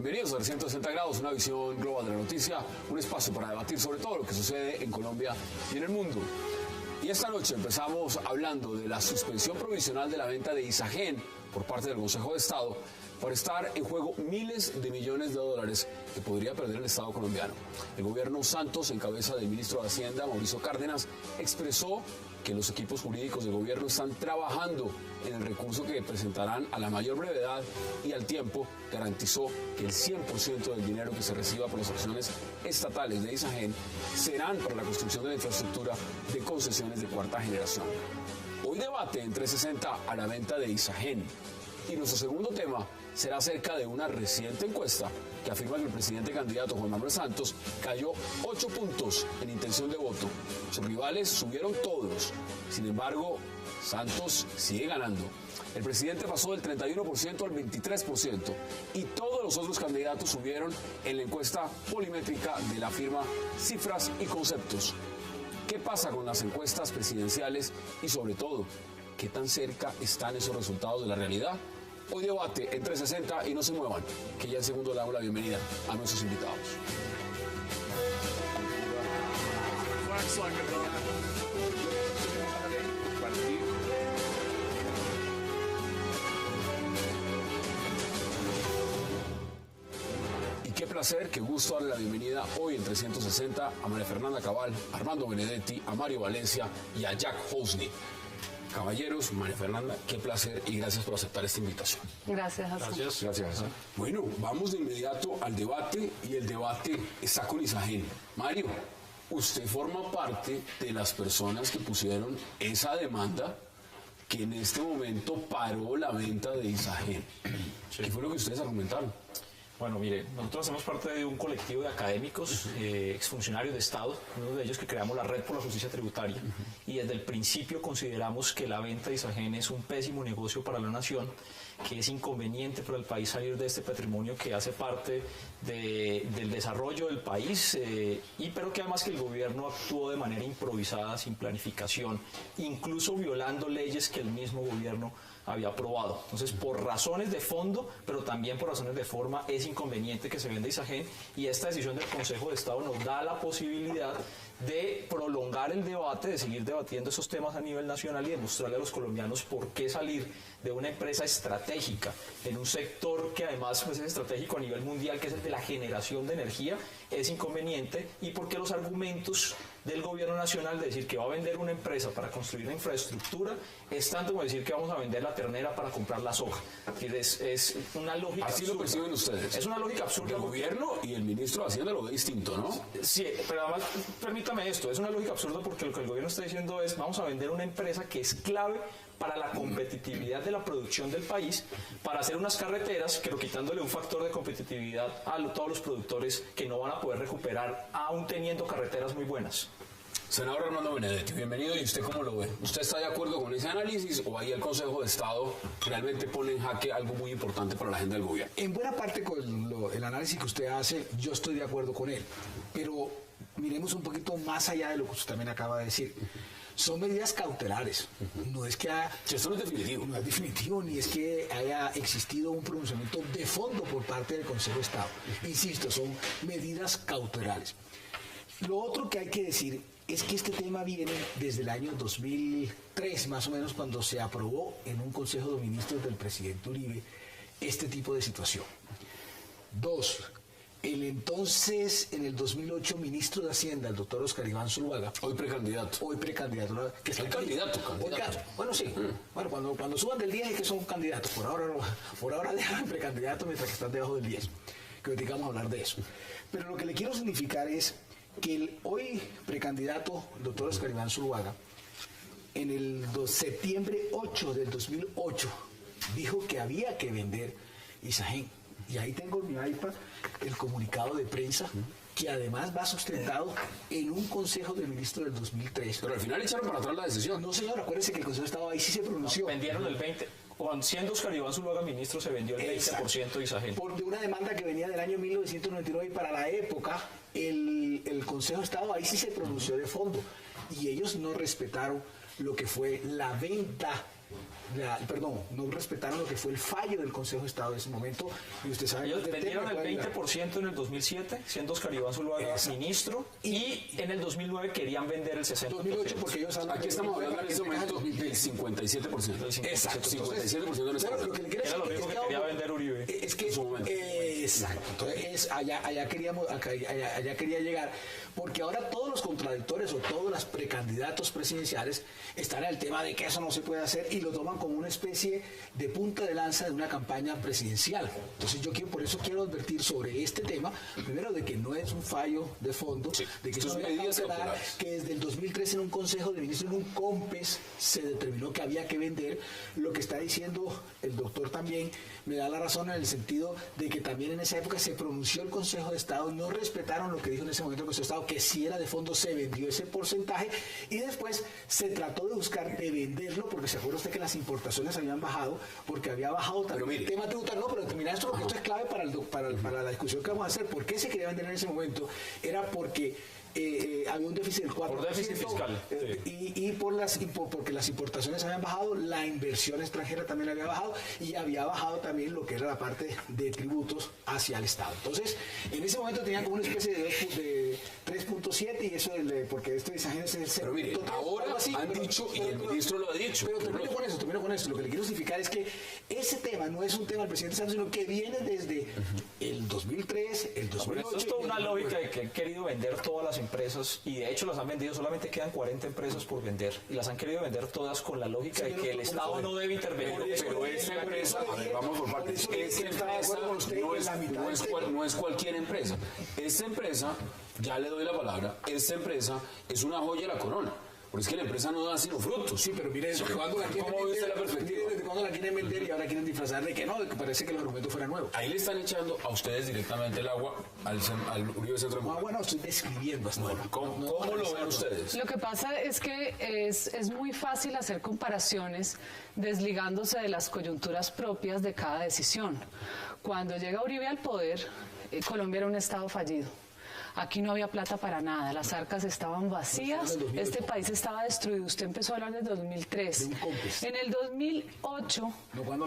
Bienvenidos a 360 grados, una visión global de la noticia, un espacio para debatir sobre todo lo que sucede en Colombia y en el mundo. Y esta noche empezamos hablando de la suspensión provisional de la venta de Isagen por parte del Consejo de Estado por estar en juego miles de millones de dólares que podría perder el Estado colombiano. El gobierno Santos, en cabeza del ministro de Hacienda, Mauricio Cárdenas, expresó que los equipos jurídicos del gobierno están trabajando en el recurso que presentarán a la mayor brevedad y al tiempo garantizó que el 100% del dinero que se reciba por las acciones estatales de Isagen serán para la construcción de la infraestructura de concesiones de cuarta generación. Hoy debate en 360 a la venta de Isagen. Y nuestro segundo tema será acerca de una reciente encuesta que afirma que el presidente candidato Juan Manuel Santos cayó 8 puntos en intención de voto. Sus rivales subieron todos. Sin embargo, Santos sigue ganando. El presidente pasó del 31% al 23% y todos los otros candidatos subieron en la encuesta polimétrica de la firma Cifras y Conceptos. ¿Qué pasa con las encuestas presidenciales y sobre todo, qué tan cerca están esos resultados de la realidad? Hoy debate en 360 y no se muevan, que ya en segundo le damos la bienvenida a nuestros invitados. Y qué placer, qué gusto darle la bienvenida hoy en 360 a María Fernanda Cabal, a Armando Benedetti, a Mario Valencia y a Jack Hosny. Caballeros, María Fernanda, qué placer y gracias por aceptar esta invitación. Gracias, Hassan. Gracias, Hassan. Bueno, vamos de inmediato al debate y el debate está con Isagen. Mario, usted forma parte de las personas que pusieron esa demanda que en este momento paró la venta de Isagen. Sí. ¿Qué fue lo que ustedes argumentaron? Bueno, mire, nosotros hacemos parte de un colectivo de académicos, exfuncionarios de Estado, uno de ellos que creamos la Red por la Justicia Tributaria, y desde el principio consideramos que la venta de Isagen es un pésimo negocio para la nación, que es inconveniente para el país salir de este patrimonio que hace parte del desarrollo del país, pero que además que el gobierno actuó de manera improvisada, sin planificación, incluso violando leyes que el mismo gobierno había aprobado. Entonces, por razones de fondo, pero también por razones de forma, es inconveniente que se venda Isagen y esta decisión del Consejo de Estado nos da la posibilidad de prolongar el debate, de seguir debatiendo esos temas a nivel nacional y demostrarle a los colombianos por qué salir de una empresa estratégica en un sector que además pues, es estratégico a nivel mundial, que es el de la generación de energía, es inconveniente y por qué los argumentos del gobierno nacional de decir que va a vender una empresa para construir una infraestructura es tanto como decir que vamos a vender la ternera para comprar la soja. Es una lógica así absurda. Lo perciben ustedes. Es una lógica absurda. El gobierno y el ministro de Hacienda lo ve distinto, ¿no? Sí, pero además, permítame esto, es una lógica absurda porque lo que el gobierno está diciendo es vamos a vender una empresa que es clave para la competitividad de la producción del país, para hacer unas carreteras, pero quitándole un factor de competitividad a todos los productores que no van a poder recuperar, aún teniendo carreteras muy buenas. Senador Armando Benedetti, bienvenido. ¿Y usted cómo lo ve? ¿Usted está de acuerdo con ese análisis o ahí el Consejo de Estado realmente pone en jaque algo muy importante para la agenda del gobierno? En buena parte con el análisis que usted hace, yo estoy de acuerdo con él. Pero miremos un poquito más allá de lo que usted también acaba de decir. Son medidas cautelares. No es que esto no es definitivo. No es definitivo, ni es que haya existido un pronunciamiento de fondo por parte del Consejo de Estado. Insisto, son medidas cautelares. Lo otro que hay que decir es que este tema viene desde el año 2003, más o menos, cuando se aprobó en un Consejo de Ministros del presidente Uribe este tipo de situación. Dos, el entonces, en el 2008, ministro de Hacienda, el doctor Oscar Iván Zuluaga. Hoy precandidato. ¿No? Que el candidato. Bueno, sí. Bueno, cuando suban del 10 es que son candidatos. Por ahora dejan precandidato mientras que están debajo del 10. Que hoy vamos a hablar de eso. Pero lo que le quiero significar es que el hoy precandidato, el doctor Oscar Iván Zuluaga, en el septiembre 8 del 2008, dijo que había que vender Isagen. Y ahí tengo en mi iPad el comunicado de prensa, que además va sustentado en un Consejo de Ministros del 2003. Pero al final echaron para atrás la decisión. No, señor, acuérdese que el Consejo estaba ahí, sí se pronunció. No, vendieron el 20%. Siendo Oscar Iván Zuluaga ministro, se vendió el 20% de Isagen. Por de una demanda que venía del año 1999 y para la época, el Consejo de Estado ahí sí se pronunció de fondo. Y ellos no respetaron lo que fue la venta no respetaron lo que fue el fallo del Consejo de Estado de ese momento. Y usted sabe ellos vendieron el 20% en el 2007, siendo Oscar Iván Zuluaga ministro, y en el 2009 querían vender el 60%. 2008, porque ellos hablan. Aquí estamos hablando en este momento del 57%. Exacto, 57% de nuestra. Lo que le quiero era lo mismo que quería vender Uribe. Es que, exacto. Entonces, allá quería llegar, porque ahora todos los contradictores o todos los precandidatos presidenciales están en el tema de que eso no se puede hacer y lo toman como una especie de punta de lanza de una campaña presidencial. Entonces por eso quiero advertir sobre este tema, primero de que no es un fallo de fondo, de que eso no cautelar, que desde el 2013 en un Consejo de Ministros, en un COMPES, se determinó que había que vender. Lo que está diciendo el doctor también me da la razón en el sentido de que también en esa época se pronunció el Consejo de Estado, no respetaron lo que dijo en ese momento el Consejo de Estado, que si era de fondo se vendió ese porcentaje y después se trató de buscar de venderlo, porque se acuerda usted que las importaciones habían bajado, porque había bajado también el tema tributario. No, pero terminar esto porque esto es clave para la discusión que vamos a hacer. ¿Por qué se quería vender en ese momento? Era porque había un déficit del 4%. Por déficit fiscal. Y porque las importaciones habían bajado, la inversión extranjera también había bajado y había bajado también lo que era la parte de tributos hacia el Estado. Entonces, en ese momento tenían como una especie de 3.7 y eso, porque esto de Isagen es el 0. Pero mire, ahora han dicho, y el ministro lo ha dicho. Pero termino con esto. Lo que le quiero significar es que ese tema no es un tema del presidente Santos, sino que viene desde el 2003, el 2008. Esto es toda una lógica de que han querido vender todas las empresas, y de hecho las han vendido, solamente quedan 40 empresas por vender, y las han querido vender todas con la lógica de que el Estado no debe intervenir. Pero esa empresa, a ver, vamos por partes, esa empresa no es cualquier empresa. Esta empresa, ya le doy la palabra, esta empresa es una joya de la corona. Porque es que la empresa no da sino frutos. Sí, pero mire, ¿cuándo la quieren vender? ¿Desde cuándo la quieren vender y ahora quieren disfrazar de que no? De que parece que el argumento fuera nuevo. Ahí le están echando a ustedes directamente el agua al Uribe Centro de Bueno, estoy describiendo hasta ahora. ¿Cómo lo ven ustedes? Lo que pasa es que es muy fácil hacer comparaciones desligándose de las coyunturas propias de cada decisión. Cuando llega Uribe al poder, Colombia era un Estado fallido. Aquí no había plata para nada, las arcas estaban vacías, este país estaba destruido. Usted empezó a hablar del 2003. En el 2008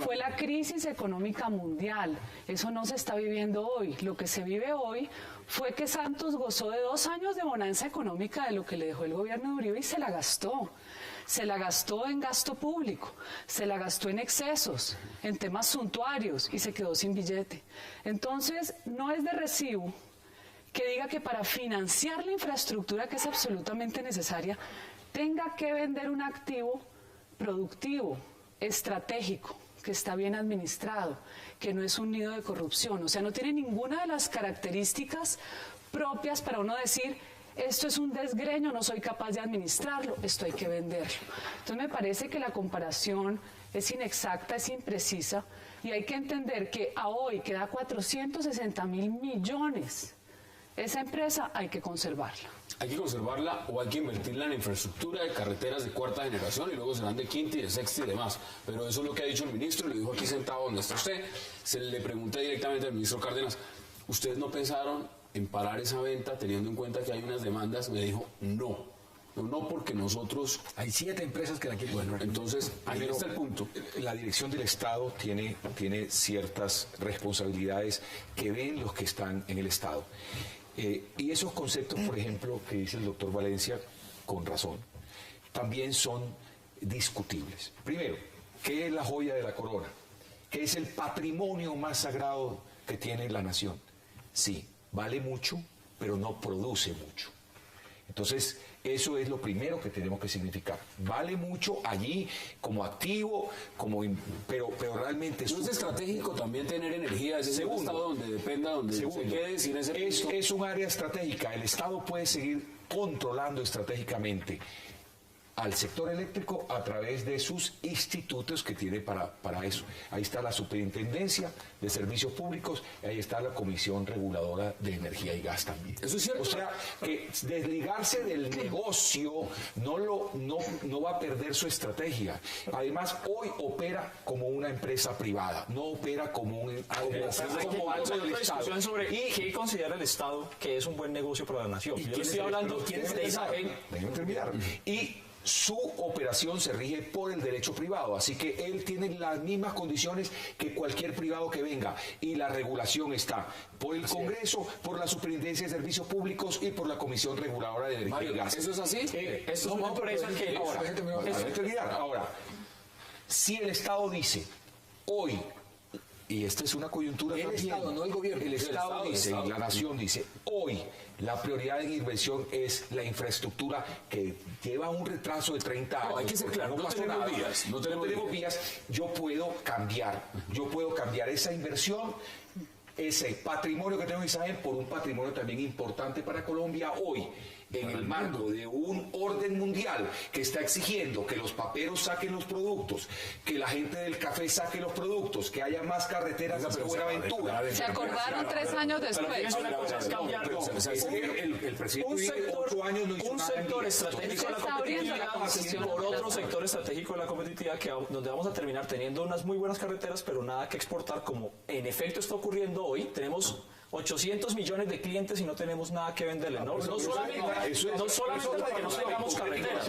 fue la crisis económica mundial. Eso no se está viviendo hoy. Lo que se vive hoy fue que Santos gozó de 2 años de bonanza económica de lo que le dejó el gobierno de Uribe y se la gastó. Se la gastó en gasto público, se la gastó en excesos, en temas suntuarios y se quedó sin billete. Entonces, no es de recibo que diga que para financiar la infraestructura que es absolutamente necesaria, tenga que vender un activo productivo, estratégico, que está bien administrado, que no es un nido de corrupción. O sea, no tiene ninguna de las características propias para uno decir, esto es un desgreño, no soy capaz de administrarlo, esto hay que venderlo. Entonces me parece que la comparación es inexacta, es imprecisa, y hay que entender que a hoy queda 460.000 millones. Esa empresa hay que conservarla. Hay que conservarla o hay que invertirla en infraestructura de carreteras de cuarta generación y luego serán de quinta y de sexta y demás. Pero eso es lo que ha dicho el ministro, lo dijo aquí sentado donde está usted. Se le pregunté directamente al ministro Cárdenas, ¿ustedes no pensaron en parar esa venta teniendo en cuenta que hay unas demandas? Me dijo, no, porque nosotros... Hay 7 empresas que la quieren. Bueno, entonces, ahí está el punto. La dirección del Estado tiene ciertas responsabilidades que ven los que están en el Estado. Y esos conceptos, por ejemplo, que dice el doctor Valencia, con razón, también son discutibles. Primero, ¿qué es la joya de la corona? ¿Qué es el patrimonio más sagrado que tiene la nación? Sí, vale mucho, pero no produce mucho. Entonces, eso es lo primero que tenemos que significar. Vale mucho allí como activo, pero realmente... ¿No es estratégico también tener energía? ¿Es un estado donde dependa, donde se quede sin ese punto? Es un área estratégica. El Estado puede seguir controlando estratégicamente al sector eléctrico a través de sus institutos que tiene para eso. Ahí está la Superintendencia de Servicios Públicos y ahí está la Comisión Reguladora de Energía y Gas también. Eso es cierto. O sea, que desligarse del negocio no va a perder su estrategia. Además, hoy opera como una empresa privada, no opera como algo del Estado. Sobre qué considera el Estado que es un buen negocio para la nación. Yo le estoy hablando de Isagen. Déjenme terminar. Y su operación se rige por el derecho privado, así que él tiene las mismas condiciones que cualquier privado que venga, y la regulación está por el Congreso, por la Superintendencia de Servicios Públicos y por la Comisión Reguladora de Energía y Gas. ¿Eso es así? Esto es una empresa que... Ahora, si el Estado dice hoy, y esta es una coyuntura El también, Estado, no el gobierno. el Estado dice, y la Nación dice, hoy la prioridad en inversión es la infraestructura, que lleva un retraso de 30 años. No, hay que ser claro, no pasó tenemos nada. vías, no tenemos vías. Yo puedo cambiar esa inversión, ese patrimonio que tengo en Israel, por un patrimonio también importante para Colombia hoy, en el marco de un orden mundial que está exigiendo que los paperos saquen los productos, que la gente del café saque los productos, que haya más carreteras hacia Buenaventura. Se acordaron 3 años después. El presidente vive 8 años, no hizo un nada en sector 10. estratégico de la Está abriendo la competitividad por otro sector estratégico de la competitividad, donde vamos a terminar teniendo unas muy buenas carreteras, pero nada que exportar, como en efecto está ocurriendo hoy. Tenemos 800 millones de clientes y no tenemos nada que venderle. No solamente porque no tengamos carreteras.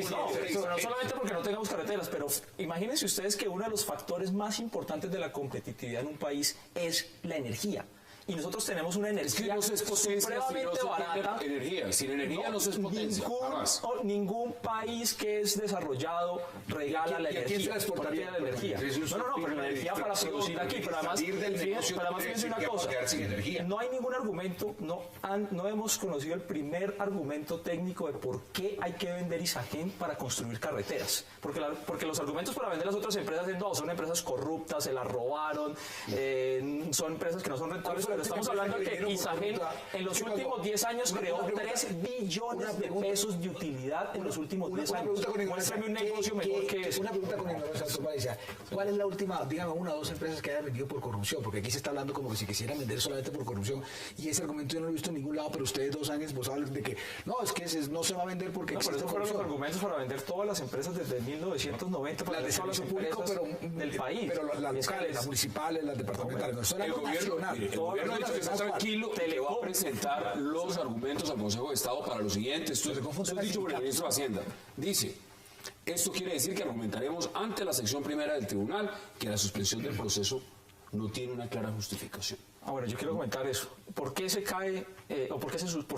No solamente porque no tengamos carreteras, pero imagínense ustedes que uno de los factores más importantes de la competitividad en un país es la energía. Y nosotros tenemos una energía supremamente barata. Sin energía no se es potencia. Ningún país que es desarrollado regala la energía. La energía. No, pero la energía para producir aquí. Pero además, fíjense una cosa. No hay ningún argumento, no hemos conocido el primer argumento técnico de por qué hay que vender Isagen para construir carreteras. Porque los argumentos para vender las otras empresas son empresas corruptas, se las robaron, son empresas que no son rentables. Pero estamos hablando de que Isagen en los últimos 10 años creó 3 billones de pesos de utilidad en los últimos 10 años. Muéstrame un negocio mejor que eso. Una pregunta con ignorancia, doctor Valencia. ¿Cuál es la última, dígame, 1 o 2 empresas que hayan vendido por corrupción? Porque aquí se está hablando como que si quisieran vender solamente por corrupción, y ese argumento yo no lo he visto en ningún lado, pero ustedes 2 años vos hablan de que no, es que no se va a vender porque existe corrupción. Pero esos fueron los argumentos para vender todas las empresas desde 1990, para vender todas las empresas del país. Pero las locales, las municipales, las departamentales, el gobierno ha dicho que está tranquilo, que le va a presentar los argumentos al Consejo de Estado para lo siguiente. Esto es dicho por el ministro de Hacienda. Dice, esto quiere decir que argumentaremos ante la sección primera del tribunal que la suspensión del proceso no tiene una clara justificación. Bueno, yo quiero comentar eso. ¿Por qué se cae o por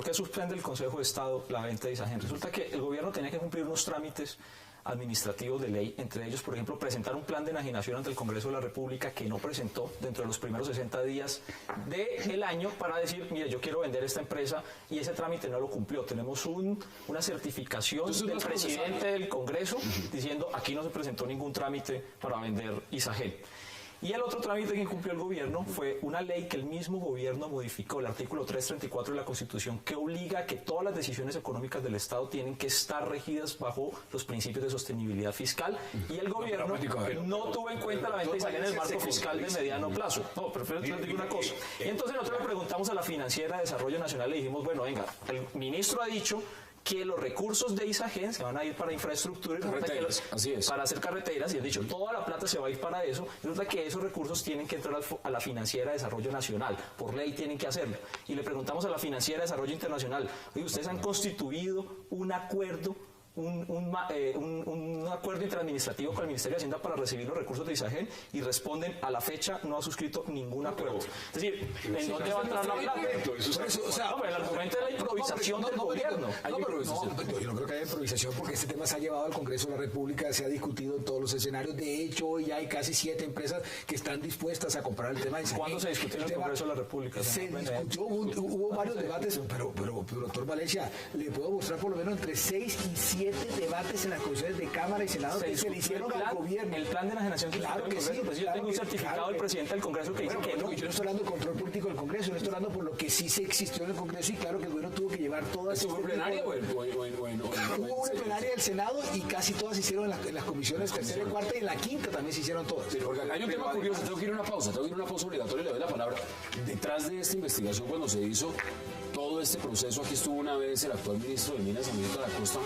qué suspende el Consejo de Estado la venta de Isagen? Resulta que el gobierno tenía que cumplir unos trámites administrativos de ley, entre ellos, por ejemplo, presentar un plan de enajenación ante el Congreso de la República, que no presentó dentro de los primeros 60 días del año, para decir, mire, yo quiero vender esta empresa, y ese trámite no lo cumplió. Tenemos una certificación del presidente del Congreso diciendo, aquí no se presentó ningún trámite para vender Isagen. Y el otro trámite que incumplió el gobierno fue una ley que el mismo gobierno modificó, el artículo 334 de la Constitución, que obliga a que todas las decisiones económicas del Estado tienen que estar regidas bajo los principios de sostenibilidad fiscal, y el gobierno no tuvo en cuenta la venta de Isagen en el marco fiscal de mediano plazo. No, pero les digo una cosa. Y entonces nosotros le preguntamos a la Financiera de Desarrollo Nacional, le dijimos, bueno, venga, el ministro ha dicho que los recursos de Isagen se van a ir para infraestructura, para hacer carreteras, y han dicho, toda la plata se va a ir para eso. Resulta que esos recursos tienen que entrar a la Financiera de Desarrollo Nacional, por ley tienen que hacerlo. Y le preguntamos a la Financiera de Desarrollo Internacional, oye, ¿ustedes han constituido un acuerdo, un acuerdo interadministrativo con el Ministerio de Hacienda para recibir los recursos de Isagen? Y responden, a la fecha no ha suscrito ningún acuerdo. Es decir, ¿en dónde va a entrar la plata? El argumento es la improvisación del gobierno. Yo no creo que haya improvisación, porque este tema se ha llevado al Congreso de la República, se ha discutido en todos los escenarios. De hecho, hoy ya hay casi 7 empresas que están dispuestas a comprar el tema de Isagen. ¿Cuándo se discutió en el Congreso de la República? Se discutió, hubo varios debates, pero doctor Valencia, le puedo mostrar por lo menos entre 6 y 7 debates en las comisiones de Cámara y Senado que se le hicieron al gobierno. El plan de enajenación que claro que sí, yo tengo un certificado del presidente del Congreso que dice que no. Yo no estoy hablando del control político del Congreso, yo estoy hablando por lo que sí se existió en el Congreso, y claro que el gobierno tuvo que llevar todas. ¿Esto fue plenaria o hubo una plenaria del Senado, y casi todas se hicieron en las comisiones tercera y cuarta, y en la quinta también se hicieron todas. Pero porque acá hay un tema curioso, tengo que ir a una pausa obligatoria, le doy la palabra. Detrás de esta investigación, cuando se hizo todo este proceso, aquí estuvo una vez el actual ministro de Minas, Américo de la Costa.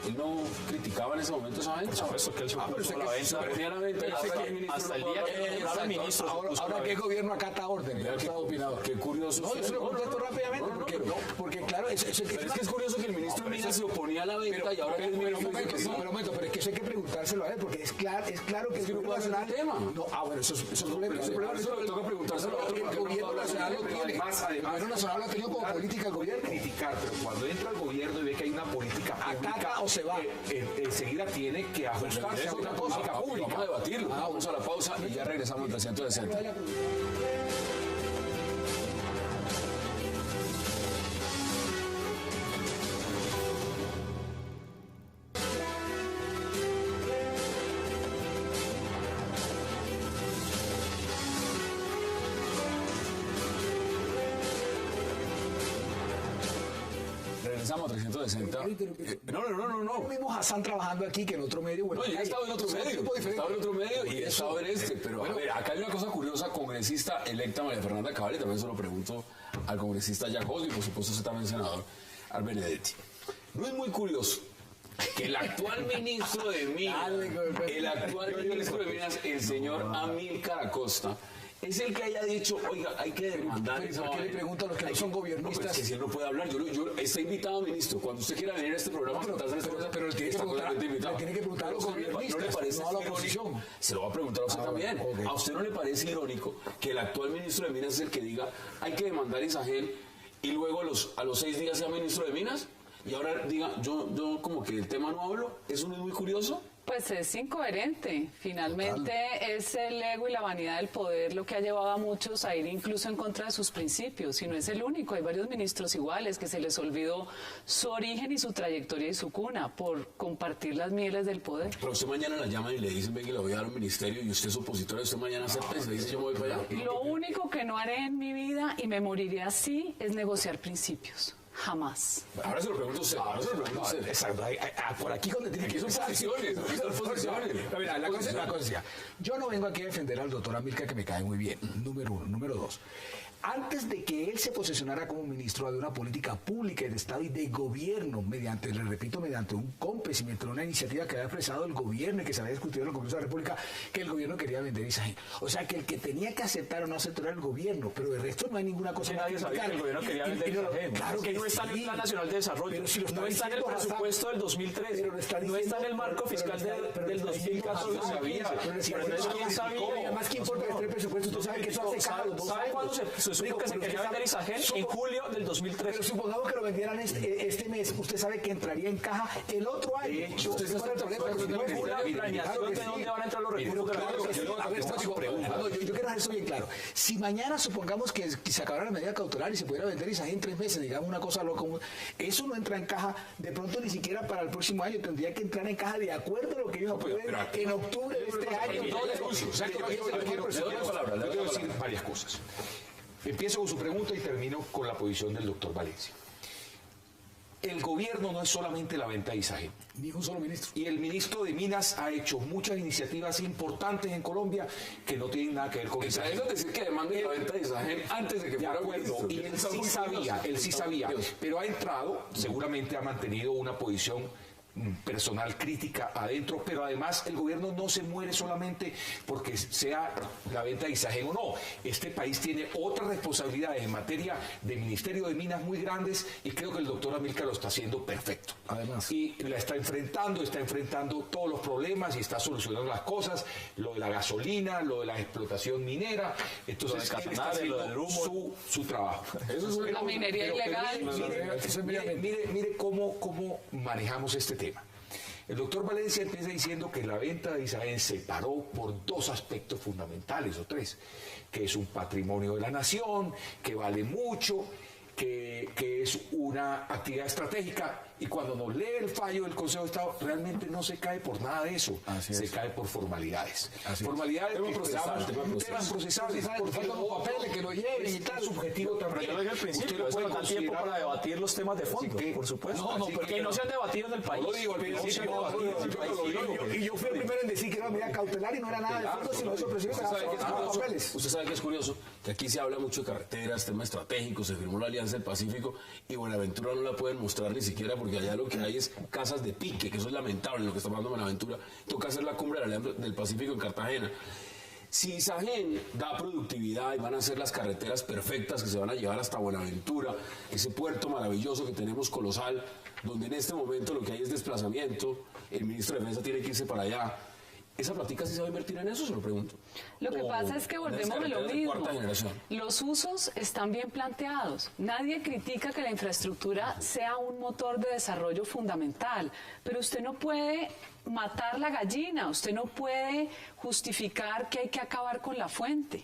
¿Él no criticaba en ese momento esa venta? Por supuesto que él se opuso a la venta. Hasta el día que nombraron al ministro. Ahora que el gobierno acata orden, qué curioso. No, yo se lo contesto rápidamente, porque claro, pero es que es curioso que el ministro de Minas se oponía a la venta, y ahora que el ministro dice que preguntárselo a él, porque es claro que el gobierno nacional... No, bueno, eso es un problema. Eso le toca preguntárselo a otro. El gobierno nacional lo tiene. El gobierno nacional lo ha tenido como política el gobierno. Criticar, pero cuando entra al gobierno y ve que hay una política pública, ¿Ataca o se va? Enseguida tiene que ajustarse a una política pública. Vamos a debatirlo. Vamos a la pausa y ya regresamos al 360. Regresamos a 360. No. Vimos a Hassan trabajando aquí, que en otro medio... Bueno, No, yo he estado en otro medio. Y he estado en este. Pero a ver, acá hay una cosa curiosa. Congresista electa María Fernanda Cabal, y también se lo pregunto al congresista Jack Osby, y por supuesto usted también senador Al Benedetti. No es muy curioso que el actual ministro de Minas, el señor Amílcar Acosta, es el que haya dicho, oiga, hay que demandar. ¿Por qué le preguntan a los que no son gobiernistas? No, es que si él no puede hablar, yo está invitado, ministro. Cuando usted quiera venir a este programa, pero tiene que preguntar a los gobiernistas, ¿no le parece no a la oposición? Se lo va a preguntar a usted también. Okay. ¿A usted no le parece irónico que el actual ministro de Minas es el que diga, hay que demandar a Isagel, y luego a los 6 días sea ministro de Minas? Y ahora diga, yo como que el tema no hablo. ¿Eso no es muy curioso? Pues es incoherente. Finalmente es el ego y la vanidad del poder lo que ha llevado a muchos a ir incluso en contra de sus principios. Y no es el único. Hay varios ministros iguales que se les olvidó su origen y su trayectoria y su cuna por compartir las mieles del poder. Pero usted mañana la llaman y le dicen, venga, le voy a dar un ministerio, y usted es opositor, usted mañana acepta y se dice, yo me voy para allá. Lo único que no haré en mi vida, y me moriré así, es negociar principios. Jamás. Ahora se lo pregunto a usted. Exacto. Por aquí donde tiene que ir. Son posiciones. Mira, la cosa, yo no vengo aquí a defender al doctor Amílcar, que me cae muy bien, número uno. Número dos, antes de que él se posicionara como ministro de una política pública de Estado y de gobierno, mediante un COMPES y mediante una iniciativa que había expresado el gobierno y que se había discutido en el Congreso de la República, que el gobierno quería vender Isagel. O sea, que el que tenía que aceptar o no aceptar era el gobierno, pero de resto no hay ninguna cosa más nadie sabía que el gobierno quería vender Isagel. Claro que no está en el Plan Nacional de Desarrollo, pero si no está en el presupuesto del 2013, no está en el marco fiscal del 2014. ¿Quién sabía? Además, ¿qué importa el presupuesto? Usted sabe que eso hace cada 2 años. ¿Sabe cuándo se supo que se quería vender Isagel? En julio del 2013. Pero supongamos que lo vendieran este mes, usted sabe que entraría en caja el otro año. De hecho, usted sabe el problema, de planeación de dónde van a entrar los recursos. Yo quiero dejar eso bien claro. Si mañana supongamos que se acabara la medida cautelar y se pudiera vender Isagel en 3 meses, digamos una cosa loca, eso no entra en caja de pronto ni siquiera para el próximo año, tendría que entrar en caja de acuerdo a lo que ellos aprueben en octubre de este año. Yo quiero decir varias cosas. Empiezo con su pregunta y termino con la posición del doctor Valencia. El gobierno no es solamente la venta de Isagel. Ni un solo ministro. Y el ministro de Minas ha hecho muchas iniciativas importantes en Colombia que no tienen nada que ver con Isagel. Eso es decir que demanden la venta de Isagel antes de que fuera ministro. Y él sí sabía, pero ha entrado, seguramente ha mantenido una posición personal crítica adentro, pero además el gobierno no se muere solamente porque sea la venta de Isagel o no. Este país tiene otras responsabilidades en materia de Ministerio de Minas muy grandes, y creo que el doctor Amílcar lo está haciendo perfecto. Además. Y la está enfrentando todos los problemas y está solucionando las cosas, lo de la gasolina, lo de la explotación minera. Entonces él está haciendo su trabajo. Eso es la minería ilegal. Mire cómo manejamos este tema. El doctor Valencia empieza diciendo que la venta de Isagel se paró por 2 aspectos fundamentales, o 3, que es un patrimonio de la nación, que vale mucho, que es una actividad estratégica, y cuando nos lee el fallo del Consejo de Estado, realmente no se cae por nada de eso, se cae por formalidades. Formalidades que esperaban temas procesables, porque los papeles que lo lleven y tal, subjetivo también. Pero yo lo dije al principio, eso no da tiempo para debatir los temas de fondo, por supuesto. Que no se han debatido en el país. Lo digo al principio. Y yo fui el primero en decir que era una medida cautelar y no era nada de fondo, sino eso papeles. Usted sabe que es curioso, que aquí se habla mucho de carreteras, temas estratégicos, se firmó la Alianza del Pacífico, y Buenaventura no la pueden mostrar ni siquiera porque allá lo que hay es casas de pique, que eso es lamentable lo que está pasando en Buenaventura. Toca hacer la cumbre de la Alianza del Pacífico en Cartagena. Si Isagen da productividad y van a ser las carreteras perfectas que se van a llevar hasta Buenaventura, ese puerto maravilloso que tenemos colosal, donde en este momento lo que hay es desplazamiento, el ministro de Defensa tiene que irse para allá. ¿Esa plática sí se va a invertir en eso? Se lo pregunto. Lo que pasa es que volvemos a lo mismo. Los usos están bien planteados. Nadie critica que la infraestructura sea un motor de desarrollo fundamental, pero usted no puede matar la gallina, usted no puede justificar que hay que acabar con la fuente.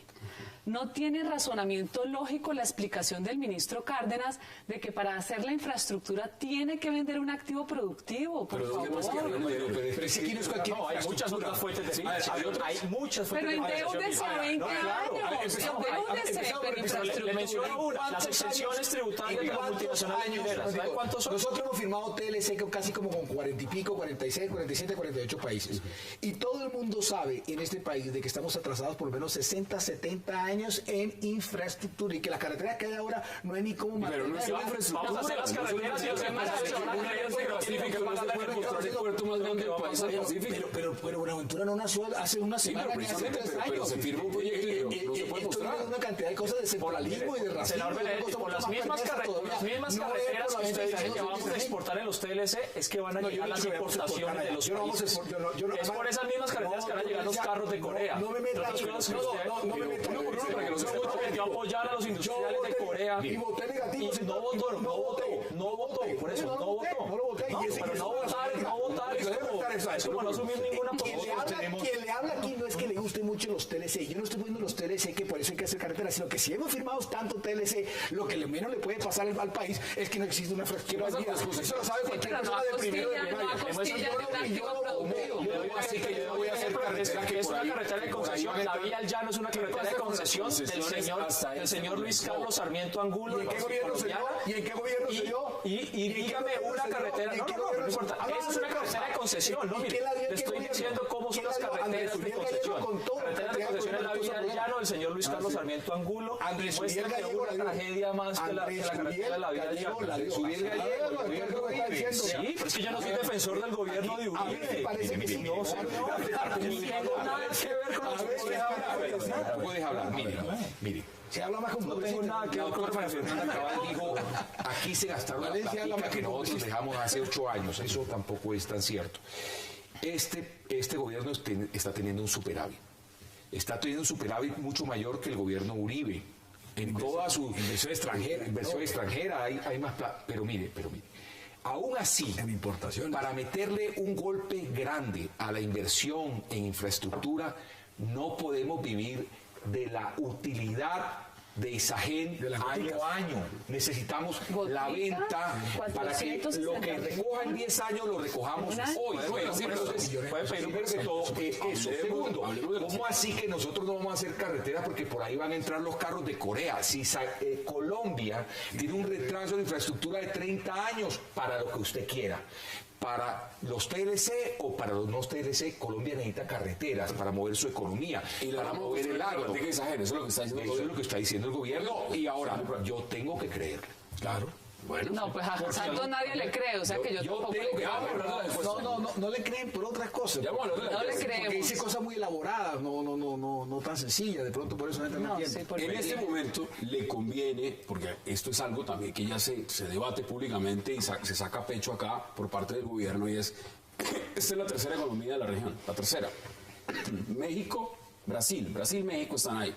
No tiene razonamiento lógico la explicación del ministro Cárdenas de que para hacer la infraestructura tiene que vender un activo productivo, por favor. Pero es que aquí no es cualquier No, hay muchas otras fuentes de financiación. Hay muchas fuentes de financiación. Pero endeúdese a 20 años. Endeúdese, pero infraestructura. Le menciono una, las exenciones tributarias de las multinacionales mineras. ¿Saben cuántos son? Nosotros hemos firmado TLC casi como con 40 y pico, 46, 47, 48 países. Y todo el mundo sabe en este país de que estamos atrasados por lo menos 60, 70 años en infraestructura y que las carreteras que hay ahora no hay ni cómo mantener. Pero vamos a hacer las carreteras y los demás pero Buenaventura no nació hace una semana ni hace 3 años. Pero se firma un proyecto y no se puede mostrar. Una cantidad de cosas de centralismo y de racismo. Por las mismas carreteras que usted dice que vamos a exportar en los TLC es que van a llegar las importaciones de los países. Es por esas mismas carreteras que van a llegar los carros de Corea. No me metas. No me metas. Para que los prometió apoyar a los industriales de Corea y voté negativo. No votó, por eso no votó. No lo voté. Pero no votar es como no asumir ninguna posición. Quien le habla aquí no es que le guste mucho los TLC. Yo no estoy poniendo los TLC que por eso hay que hacer carreteras, sino que si hemos firmado tanto TLC, lo que menos le puede pasar al país es que no existe una infraestructura. Eso lo sabe cualquier persona de primero de Yo voy a hacer carretera que es una carretera de concesión. La vía al llano es una carretera de concesión del señor Luis Carlos Sarmiento Angulo. ¿Y en qué gobierno se dio? ¿Y en qué gobierno se dio? Y dígame una carretera. No importa. Esa es una carretera de concesión, ¿no? Mire, le estoy diciendo cómo son las carreteras de concesión. Carreteras de concesión en la vía al llano del señor Luis Carlos Sarmiento Angulo. Muestra que hubo una tragedia más que la carretera de la vía al llano. Sí, pero es que yo no soy defensor del gobierno de Uribe. Parece que sí. No tengo nada que ver con los No puedes hablar. Mire. Se habla más como no tengo nada que ver con Doctor Fernanda Cabal dijo, aquí se gastaron la plática que nosotros dejamos hace 8 años. Eso tampoco es tan cierto. Este gobierno está teniendo un superávit. Está teniendo un superávit mucho mayor que el gobierno Uribe. En toda su inversión extranjera hay más plata. Pero mire. Aún así, para meterle un golpe grande a la inversión en infraestructura, no podemos vivir de la utilidad de Isagen año a año. Necesitamos la venta para que lo que recoja en 10 años lo recojamos hoy. Segundo, ¿cómo así que nosotros no vamos a hacer carreteras porque por ahí van a entrar los carros de Corea? Si Colombia tiene un retraso de infraestructura de 30 años para lo que usted quiera. Para los TLC o para los no TLC, Colombia necesita carreteras para mover su economía, para mover el agro. Eso es lo que está diciendo el gobierno. Y ahora, yo tengo que creer. Claro. Bueno, no, pues a Santos nadie le cree, o sea que yo tampoco le creo. No le creen por otras cosas. No le creemos. Porque dice cosas muy elaboradas, no tan sencillas, de pronto por eso no entiende. En este momento le conviene, porque esto es algo también que ya se debate públicamente y se saca pecho acá por parte del gobierno, y esta es la tercera economía de la región, la tercera. México, Brasil, México están ahí.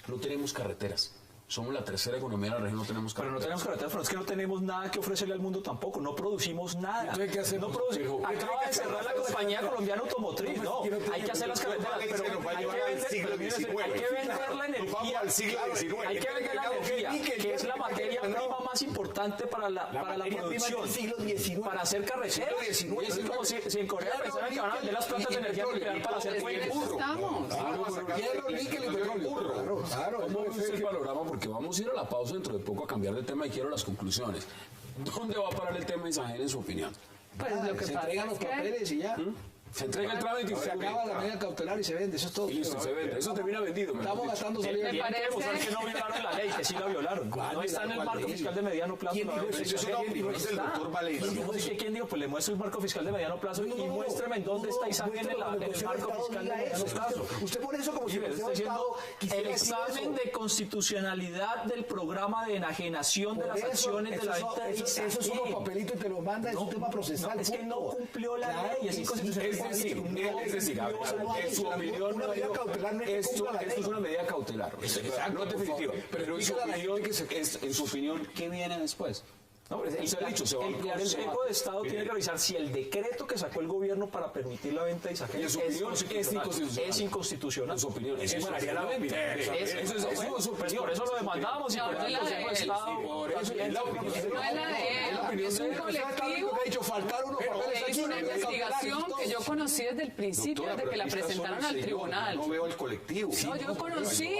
No tenemos carreteras. Somos la tercera economía de la región, no tenemos carreteras. Pero no tenemos carreteras, pero es que no tenemos nada que ofrecerle al mundo tampoco, no producimos nada. Entonces, ¿qué hacemos? No producimos. Acaba de cerrar la compañía colombiana automotriz, no. Hay que hacer las carreteras, pero hay que vender la energía. Hay que vender la energía, que es la materia prima más importante para la producción. Para hacer carreteras. Es como si en Corea pensaran que van a vender las plantas de energía nuclear para hacer puentes. Hierro, níquel y petróleo. ¿Cómo es el panorama? Porque vamos a ir a la pausa dentro de poco a cambiar de tema y quiero las conclusiones. ¿Dónde va a parar el tema Isagen en su opinión? Pues lo que se pasa entregan es los que papeles y ya. Se entrega el trámite y Se acaba la medida cautelar y se vende, eso es todo. Y listo, se vende. Eso termina vendido. Estamos gastando salida. Me parece- Demostrar que no violaron la ley, que sí la violaron. No está en el marco fiscal de mediano plazo. ¿Quién dijo eso? Eso es la opinión del doctor Valencia. ¿Quién dijo? Pues le muestro el marco fiscal de mediano plazo y muéstreme en dónde está Isagen en el marco fiscal de mediano plazo. Usted pone eso como si Sí, pero el estoy Estado diciendo quisiera el decir examen eso. de constitucionalidad del programa de enajenación de las acciones de la venta de eso es Isagen. unos papelitos y te los manda, es un tema procesal. No, es que no punto. cumplió la Claro ley, es que inconstitucional. Es decir, a ver, en su opinión, una medida cautelar no es que esto cumpla la es ley. una medida cautelar. No es definitiva. Pero en su explícale a la opinión, en su opinión, ¿qué viene después? No, pero Se ha dicho, se va a el ampliar el Consejo debate. de Estado tiene que revisar si el decreto que sacó el gobierno para permitir la venta de Isagen Y en su opinión, es inconstitucional. En su opinión, eso Eso pararía la venta. Por eso lo demandamos y No, por no eso es el la Consejo de de él. Estado. Por eso es la opinión. No es la de él, es un colectivo Ha dicho faltar unos papeles que hizo una aquí, investigación que yo conocí desde el principio, Doctora, desde que la pero aquí está presentaron solo el al señor, tribunal. No veo el colectivo. No, yo conocí.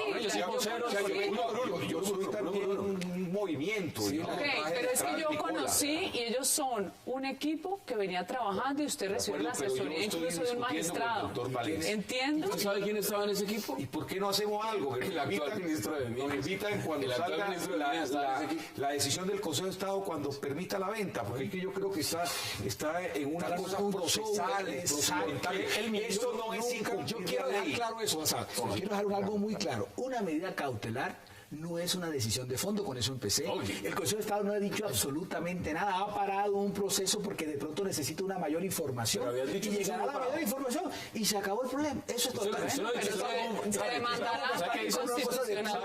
Yo soy también un movimiento. digamos, Ok, traje pero es que detrás yo mi cola. conocí y ellos son un equipo que venía trabajando y usted recibió la acuerdo, pero yo asesoría estoy incluso de un discutiendo con el magistrado. doctor Valencia. ¿Entiendo? ¿Usted sabe quién estaba en ese equipo? ¿Y por qué no hacemos algo? Que El actual ministro de Minas. nos invitan cuando El actual salga ministro de Minas está en ese equipo. la decisión del Consejo de Estado cuando permita la venta, porque es que yo creo que está en una cosa procesal, procedimental. Esto no es Yo incumplir quiero la dejar ley. claro eso, quiero dejar algo muy claro. Una medida cautelar no es una decisión de fondo, con eso empecé. El Consejo de Estado no ha dicho absolutamente nada, ha parado un proceso porque de pronto necesita una mayor información. Pero habían dicho y que llegará eso la no mayor paraba. información y se acabó el problema. Eso es Usted lo ha totalmente. dicho, Pero se demandará ¿Sabe qué dice el constitucional.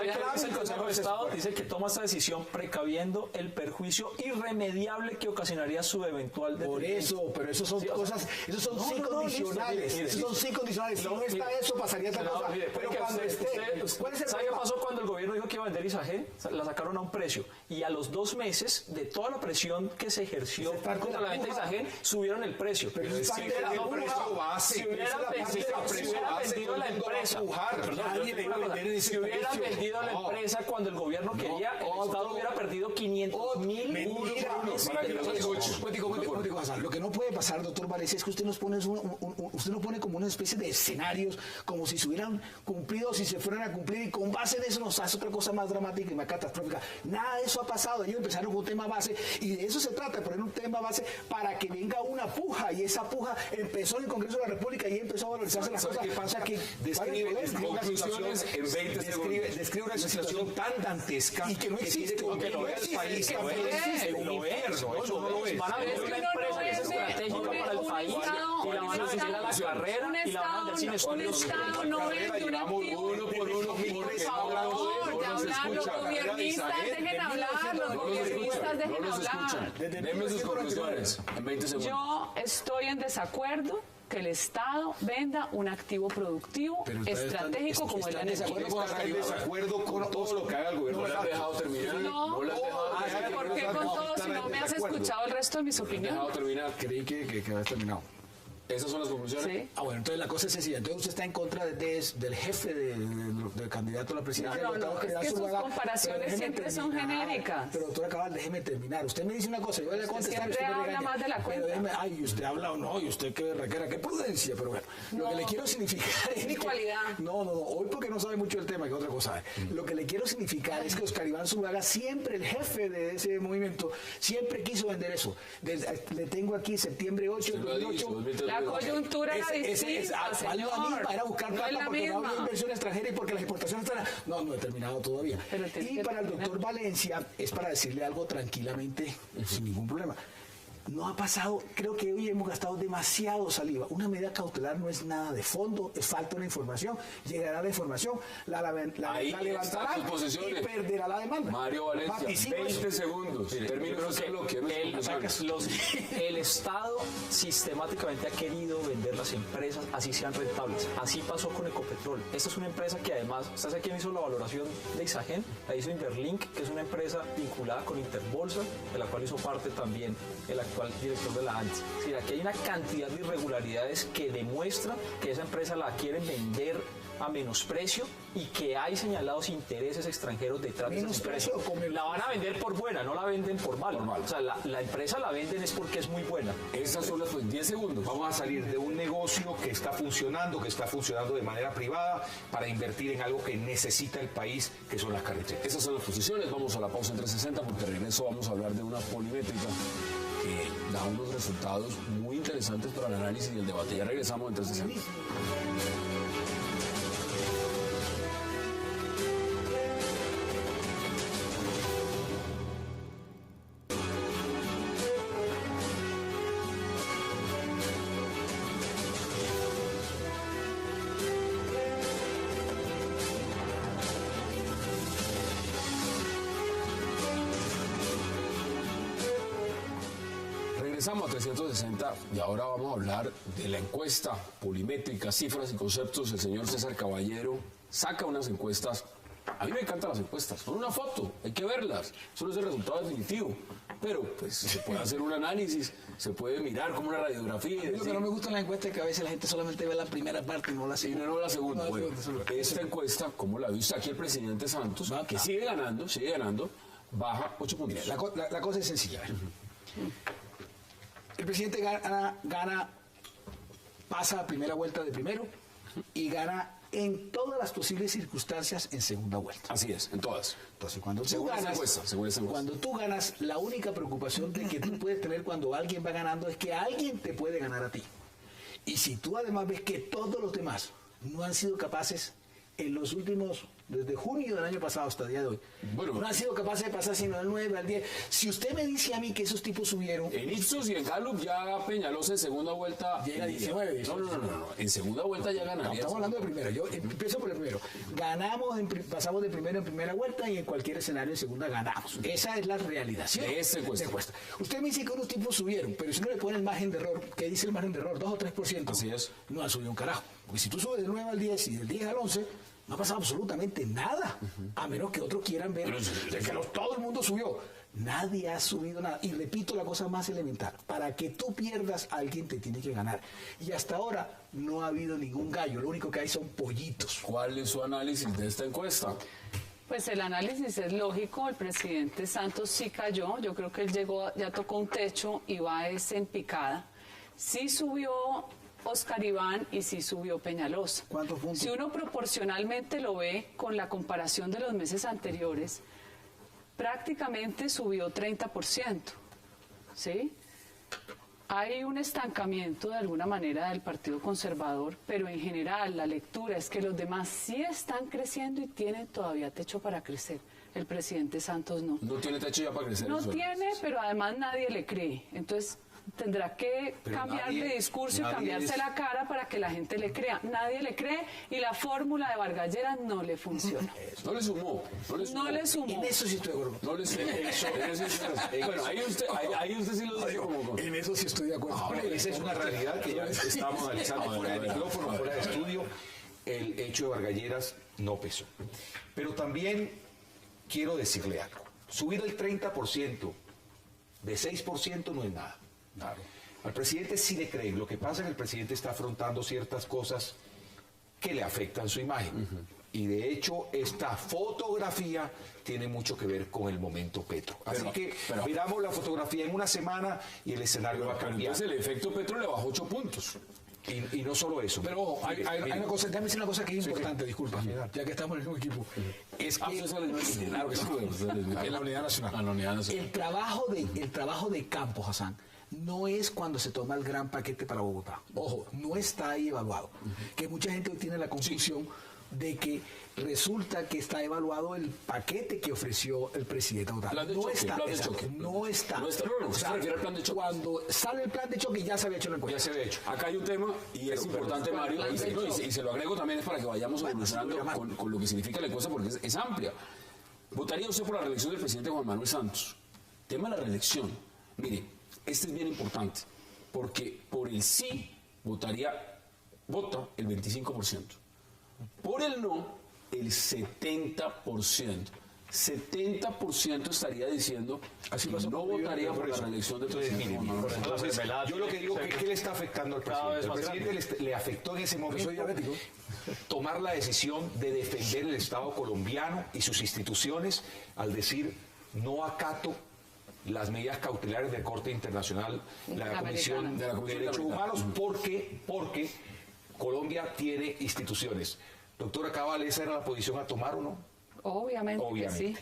Consejo de Estado? Dice que toma esta decisión precaviendo el perjuicio irremediable que ocasionaría su eventual Por detrimento. eso, pero eso son Sí, o sea, cosas, esos son no, sí no, no, condicionales. listo, mire, Esos son sí condicionales. Si no está mire, eso, pasaría otra cosa. mire, Pero que cuando esté, ¿cuál es el ¿sabe qué problema? pasó cuando el gobierno dijo que iba a vender Isagen? La sacaron a un precio. Y a los 2 meses de toda la presión que se ejerció Esa es parte contra de la la venta de puja. Isagen, subieron el precio. Pero es parte de la No, pero puja. eso base, si pero hubieran esa es la parte vendido, de la si precio hubieran base, vendido todo la el mundo va a empresa, pujar. perdón, Nadie yo le digo va a una cosa, vender en ese si hubieran precio. vendido la empresa cuando el gobierno quería, el Estado hubiera perdido 500.000 millones para que no se escuche. Lo que no puede pasar, doctor Valencia, es que usted nos pone usted nos pone como una especie de escenarios, como si se hubieran cumplido, si se fueran a cumplir, y con base en eso nos hace otra cosa más dramática y más catastrófica. Nada de eso ha pasado. Ellos empezaron con un tema base y de eso se trata, de poner un tema base para que venga una puja, y esa puja empezó en el Congreso de la República y empezó a valorizarse las ¿Sabe cosas. qué pasa? O sea, que Describe una Conclusiones situación en 20 segundos. Describe una situación tan dantesca Y que no existe, tiene que no convertir al existe, país que en no un existe. infierno. Eso no lo es. Van a vender Es que una uno no empresa que es vende estratégica para el un país Estado, y la van a vender a la carrera un y la van a vender sin Estado no vende un activo. Uno por uno, Por favor, ya hablar, los gobiernistas dejen hablar, los gobiernistas dejen hablar. Deme sus conclusiones en 20 segundos. Yo estoy en desacuerdo que el Estado venda un activo productivo estratégico como es la energía. Está en desacuerdo con todo lo que haga el gobierno. No le has dejado terminar. No, le has dejado ¿por qué con todo si no me has escuchado el resto de mis dejado opiniones? terminar. Creí que habías terminado. Esas son las conclusiones. Sí. Bueno, entonces la cosa es sencilla. Entonces usted está en contra del jefe del candidato a la presidencia. No, del doctor es General que sus Zuluaga. comparaciones Pero déjeme siempre son terminar. genéricas. Pero doctora Cabal, déjeme terminar. Usted me dice una cosa, yo voy a contestar. siempre usted me habla regaña. más de la Pero cuenta. déjeme, ay, usted habla o no, y usted qué requera, qué prudencia, pero bueno. Lo que le quiero significar es mi que- cualidad. No, hoy porque no sabe mucho del tema, que otra cosa. Lo que le quiero significar es que Oscar Iván Zuluaga, siempre el jefe de ese movimiento, siempre quiso vender eso. Le tengo aquí septiembre 8 Usted lo ha dicho, 2008. La coyuntura era distinta, ¿cuál es la misma? señor. Era buscar No es plata la porque no había misma. inversión extranjera y porque las exportaciones están... No he terminado todavía. Pero tiene Y que para el terminar. doctor Valencia, es para decirle algo tranquilamente, sin ningún problema. No ha pasado, creo que hoy hemos gastado demasiado saliva. Una medida cautelar no es nada de fondo, es falta de información. Llegará la información, la Ahí levantarán están sus posiciones. y perderá la demanda. Mario Valencia, Vaticino 20 eso. segundos. Termino Creo este que bloque. deme sus conclusiones. el Estado sistemáticamente ha querido vender las empresas así sean rentables. Así pasó con Ecopetrol. Esta es una empresa que además, ¿usted sabe quién hizo la valoración de Isagen? La hizo Interlink, que es una empresa vinculada con Interbolsa, de la cual hizo parte también el actual director de la ANTI. Es decir, aquí hay una cantidad de irregularidades que demuestran que esa empresa la quieren vender a menosprecio y que hay señalados intereses extranjeros detrás de esas empresas. La van a vender por buena, no la venden por mal. O sea, la empresa la venden es porque es muy buena. Estas son las 10 segundos. Vamos a salir de un negocio que está funcionando de manera privada para invertir en algo que necesita el país, que son las carreteras. Esas son las posiciones. Vamos a la pausa en 360 porque de regreso vamos a hablar de una polimétrica que da unos resultados muy interesantes para el análisis y el debate. Ya regresamos en 360. Regresamos a 360 y ahora vamos a hablar de la encuesta polimétrica, cifras y conceptos. El señor César Caballero saca unas encuestas. A mí me encantan las encuestas, son una foto, hay que verlas, eso no es el resultado definitivo, pero pues se puede hacer un análisis, se puede mirar como una radiografía. Lo que no me gusta en la encuesta es que a veces la gente solamente ve la primera parte y no la segunda. Y no la segunda. Bueno, esta encuesta, como la viste aquí el presidente Santos, que sigue ganando, baja 8 puntos. Mira, la cosa es sencilla. El presidente gana, pasa a primera vuelta de primero y gana en todas las posibles circunstancias en segunda vuelta. Así es, en todas. Entonces, cuando tú según ganas, esa encuesta. cuando tú ganas, la única preocupación de que tú puedes tener cuando alguien va ganando es que alguien te puede ganar a ti. Y si tú además ves que todos los demás no han sido capaces en los últimos, desde junio del año pasado hasta el día de hoy, no han sido capaces de pasar sino del 9 al 10. Si usted me dice a mí que esos tipos subieron... En Ipsos y en Gallup ya Peñalosa en segunda vuelta... Llega a 19. No. En segunda vuelta ya ganaría. No, estamos hablando de primero. Yo empiezo por el primero. Pasamos de primero en primera vuelta y en cualquier escenario en segunda ganamos. Esa es la realidad. ¿Sí? De esta encuesta. Usted me dice que unos tipos subieron, pero si no le pone el margen de error, ¿qué dice el margen de error? 2 o 3%. Así es. No ha subido un carajo. Porque si tú subes del 9 al 10 y del 10 al 11... no ha pasado absolutamente nada, a menos que otros quieran ver que todo el mundo subió. Nadie ha subido nada. Y repito la cosa más elemental. Para que tú pierdas, alguien te tiene que ganar. Y hasta ahora no ha habido ningún gallo. Lo único que hay son pollitos. ¿Cuál es su análisis de esta encuesta? Pues el análisis es lógico. El presidente Santos sí cayó. Yo creo que él ya tocó un techo y va en picada. Sí subió Oscar Iván y sí subió Peñalosa. ¿Cuántos puntos? Si uno proporcionalmente lo ve con la comparación de los meses anteriores, prácticamente subió 30%, ¿sí? Hay un estancamiento de alguna manera del Partido Conservador, pero en general la lectura es que los demás sí están creciendo y tienen todavía techo para crecer. El presidente Santos no. No tiene techo ya para crecer. No tiene, pero además nadie le cree. Entonces tendrá que cambiar de discurso y cambiarse la cara para que la gente le crea. Nadie le cree y la fórmula de Vargas Lleras no le funciona. No le sumó. En eso sí estoy de acuerdo. No le sumó. Bueno, ahí usted sí lo dice como... En eso sí estoy de acuerdo. Esa es una realidad que ya estamos analizando fuera de micrófono, fuera de estudio. El hecho de Vargas Lleras no pesó. Pero también quiero decirle algo. Subir el 30% de 6% no es nada. Claro. Al presidente sí le creen. Lo que pasa es que el presidente está afrontando ciertas cosas que le afectan su imagen. Y de hecho, esta fotografía tiene mucho que ver con el momento Petro. Así que miramos la fotografía en una semana y el escenario va a cambiar. Entonces el efecto Petro le bajó 8 puntos. Y no solo eso. Pero hay una cosa, déjame decir una cosa que es importante, disculpa, ya que estamos en el mismo equipo. Es que claro que sí, en la Unidad Nacional. El trabajo de Campos, Hassan, no es cuando se toma el gran paquete para Bogotá. Ojo, no está ahí evaluado. Que mucha gente hoy tiene la confusión de que resulta que está evaluado el paquete que ofreció el presidente Bogotá. No está. Cuando sale el plan de choque ya se había hecho la encuesta. Ya se había hecho. Acá hay un tema y es importante, Mario, y se lo agrego también es para que vayamos evolucionando con lo que significa la encuesta porque es amplia. ¿Votaría usted por la reelección del presidente Juan Manuel Santos? Tema de la reelección. Mire, este es bien importante porque por el sí vota el 25%. Por el no, el 70%. 70% estaría diciendo que no votaría por la reelección del presidente. Yo lo que digo es que ¿qué le está afectando al presidente? El presidente le afectó en ese momento. Yo soy diabético. tomar la decisión de defender el Estado colombiano y sus instituciones al decir no acato las medidas cautelares del Corte Internacional, la Comisión de Derechos Humanos, porque Colombia tiene instituciones. Doctora Cabal, ¿esa era la posición a tomar o no? Obviamente. Sí.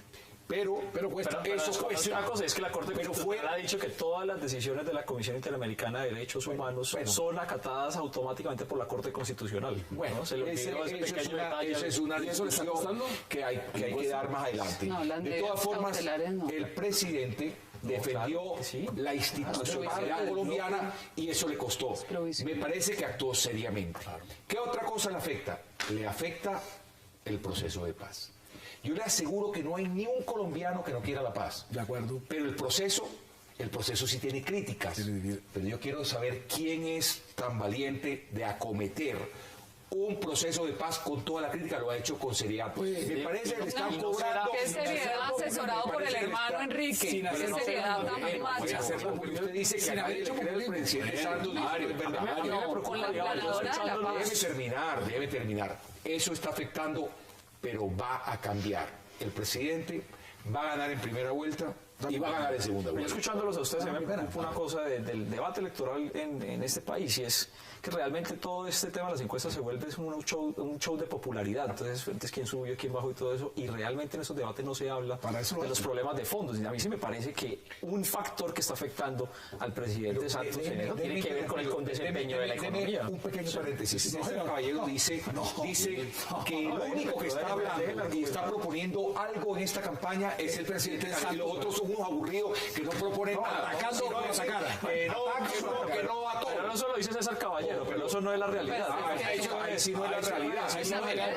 Pero cuesta. Eso es una cosa, es que la Corte Constitucional ha dicho que todas las decisiones de la Comisión Interamericana de Derechos Humanos son acatadas automáticamente por la Corte Constitucional. Bueno, ¿no? Se le olvidó ese pequeño detalle. eso es una discusión que hay que dar más adelante. No, de todas formas, el presidente defendió la institucionalidad colombiana y eso le costó. Me parece que actuó seriamente. ¿Qué otra cosa le afecta? Le afecta el proceso de paz. Yo le aseguro que no hay ni un colombiano que no quiera la paz. De acuerdo. Pero el proceso sí tiene críticas. Pero yo quiero saber quién es tan valiente de acometer un proceso de paz con toda la crítica. Lo ha hecho con seriedad. Me parece que le están cobrando. ¿Qué seriedad asesorado por el hermano Enrique? ¿Qué seriedad tan macha? Usted dice que nadie le cree al presidente Santos. Con la ganadora de la paz. Debe terminar. Eso está afectando, pero va a cambiar. El presidente va a ganar en primera vuelta y va a ganar en segunda vuelta. Yo escuchándolos a ustedes, se me preocupa una cosa del debate electoral en este país, y es que realmente todo este tema de las encuestas se vuelve un show de popularidad. Entonces, quién subió, quién bajó y todo eso, y realmente en esos debates no se habla de los problemas de fondo. A mí sí me parece que un factor que está afecando al presidente Santos tiene que ver con el desempeño de la economía. Un pequeño paréntesis. Este caballero dice que lo único que está hablando y está proponiendo algo en esta campaña es el presidente Santos, y los otros son unos aburridos que no proponen nada. Atacando por esa cara. Que no a todo. Pero eso lo dice César Caballero, pero eso no es la realidad. Eso no es la realidad.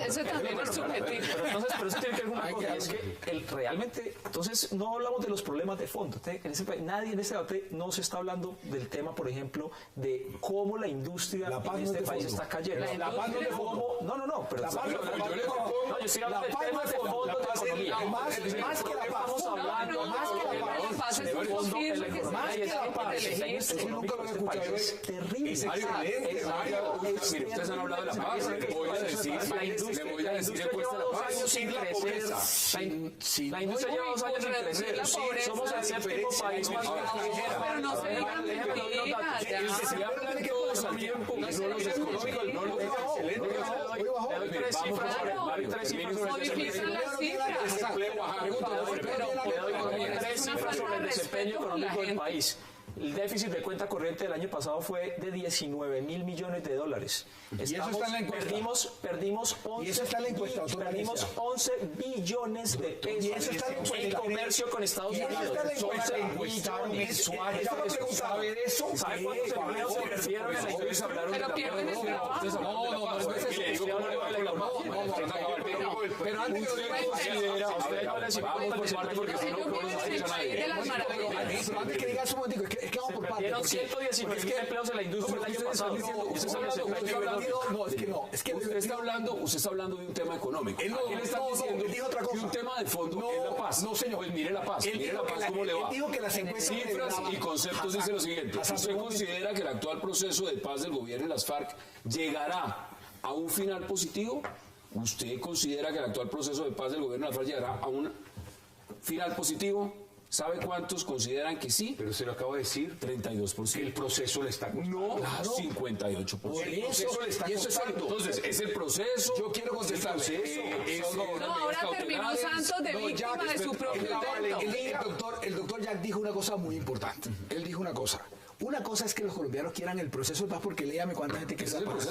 Eso también es subjetivo. Pero eso tiene que ver con una cosa, es que realmente, entonces no hablamos de los problemas de fondo. Nadie en este debate no se está hablando del tema, por ejemplo, de cómo la industria en este país está cayendo. La paz no es de fondo. No, pero yo estoy hablando del tema de fondo de la economía. Más que la paz. Estamos hablando más que la paz es un confirmo que más que la paz. Eso nunca lo había escuchado. Es terrible. Mire, ustedes han hablado de la paz. Le voy a decir encuesta de la paz sin la pobreza. La industria lleva 2 años sin crecer. Somos el séptimo país más pero no se digan mentiras. Se hablan todos al tiempo, no los económicos, no los excelentes. Le doy 3 cifras sobre el desempeño económico del país. El déficit de cuenta corriente del año pasado fue de 19 mil millones de dólares. Y eso está en la encuesta. Perdimos 11 billones de pesos en comercio con Estados Unidos. ¿Sabe de eso? ¿Sabe cuántos empleos se perdieron en la industria? Pero pierden el trabajo. Pero antes que usted considera, pero antes que digas un momentico, es que vamos por partes. Perdieron 119 mil empleos en la industria el año pasado. Usted está hablando de un tema económico. Él está diciendo que un tema de fondo es la paz. No, señor. Pues mire la paz, cómo le va. Él dijo que las encuestas cifras y conceptos dice lo siguiente. ¿Usted considera que el actual proceso de paz del gobierno y las FARC llegará a un final positivo? ¿Usted considera que el actual proceso de paz del gobierno y las FARC llegará a un final positivo? ¿Sabe cuántos consideran que sí? Pero se lo acabo de decir. 32%. El proceso le está costando. No, claro. 58%. Por eso le está costando. Entonces, es el proceso. Yo quiero contestar. Ahora terminó Santos de víctima de su propio intento. El doctor Jack dijo una cosa muy importante. Él dijo una cosa. Una cosa es que los colombianos quieran el proceso de paz, porque léame cuánta gente quiere la paz.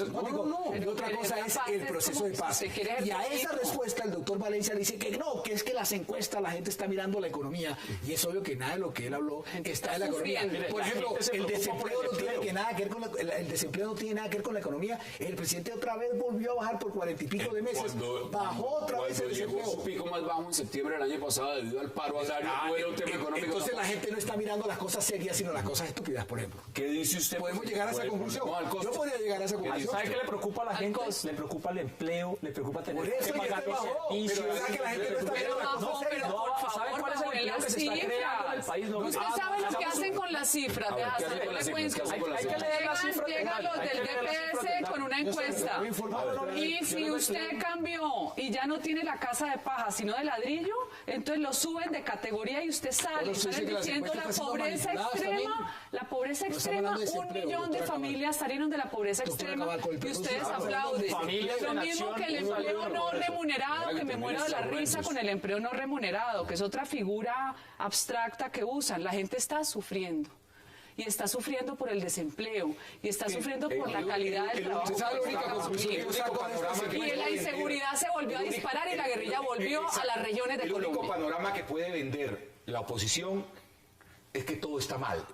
Y otra cosa es el proceso de paz. Y a esa respuesta el doctor Valencia dice que no, que es que las encuestas, la gente está mirando la economía. Y es obvio que nada de lo que él habló está en la economía. Por ejemplo, el desempleo no tiene nada que ver con el desempleo no tiene nada que ver con la economía. El presidente otra vez volvió a bajar por 40 y pico de meses. Bajó otra vez el desempleo. Llegó su pico más bajo en septiembre del año pasado debido al paro agrario. No era un tema económico. Entonces la gente no está mirando las cosas serias, sino las cosas estúpidas. Por ejemplo, ejemplo. ¿Qué dice usted? Podemos llegar a esa conclusión. No, al costo. Yo podría llegar a esa conclusión. ¿Sabe qué le preocupa a la gente? costo. Le preocupa el empleo, le preocupa tener Por eso que pagar que los bajó, servicios. pero ¿verdad que la gente no está viendo las cosas serias? ¿Sabe cuál es el empleo que se está creando en el país? No, Usted sabe lo que hacen con las cifras. A ver, ¿qué hacen Yo con las le cifras? cuento. ¿Qué hacen con las Hay que cifras? leer las cifras. Llegan los Hay que del leer las cifras DPS del con una Yo encuesta. estoy informado. Y si usted cambió y ya no tiene la casa de paja, sino de ladrillo, entonces lo suben de categoría y usted sale. Pero usted Salen dice que las diciendo la encuestas están pobreza manipuladas extrema, también. la pobreza No estamos extrema, hablando de 1 desempleo, millón de doctora Cabal. familias salieron de la pobreza Doctora extrema Cabal, con el y ustedes estamos hablando de aplauden. familias Lo en mismo acción, que el un saludo empleo no por eso. remunerado, Ahora que me que muero de la termine risa esta con el empleo no remunerado, que es otra figura abstracta que usan. La gente está sufriendo. Y está sufriendo por el desempleo, y está sufriendo por la calidad del trabajo. Usted sabe la única conclusión que yo saco de esto. Y la inseguridad se volvió a disparar y la guerrilla volvió a las regiones de El único Colombia. panorama que puede vender la oposición es que todo está mal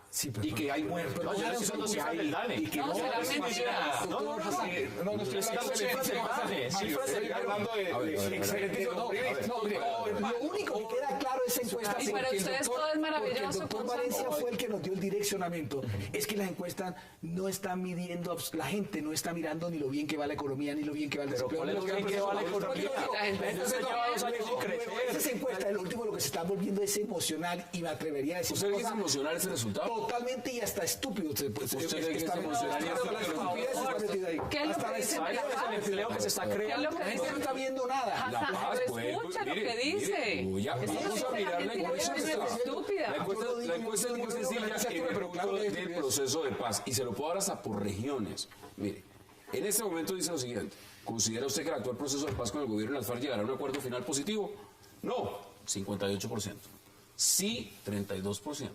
y que hay muertos. No, yo no estoy y que hablando hay- del DANE. y que No, será es mentira. No, no estoy hablando de cifras del DANE. Cifras del Estoy DANE. hablando de excelentísimo. No, mire, lo único que queda claro de esa encuesta, Y para porque el ustedes doctor- todo es maravilloso, porque el doctor Constanzo. Valencia fue el que nos dio el direccionamiento, es que las encuestas no están midiendo, la gente no está mirando ni lo bien que va la economía, ni lo bien que va el Pero desempleo. ¿cuál es lo bien que va la economía? La gente Entonces está lleva 2 años sin crecer. Esa encuesta, lo último lo que se está volviendo es emocional y me atrevería a decir ¿Usted una cree que es cosa emocional ese resultado? totalmente y hasta estúpido. ¿Usted cree que es está emocional y hasta la estupidez está metida ahí. ¿Qué es lo Hasta que la dice ¿Sabe cuál es el empleo que se está ¿Qué es creando? lo que La gente no dice? está viendo nada. La paz, pues, Escucha lo mire, que dice. mire, vamos a mirar la encuesta. Es estúpida. La encuesta es muy sencilla y me pregunto del proceso de paz. Y se lo puedo dar hasta por regiones. Mire, en este momento dice lo siguiente. ¿Considera usted que el actual proceso de paz con el gobierno de las FARC llegará a un acuerdo final positivo? No, 58%. Sí, 32%.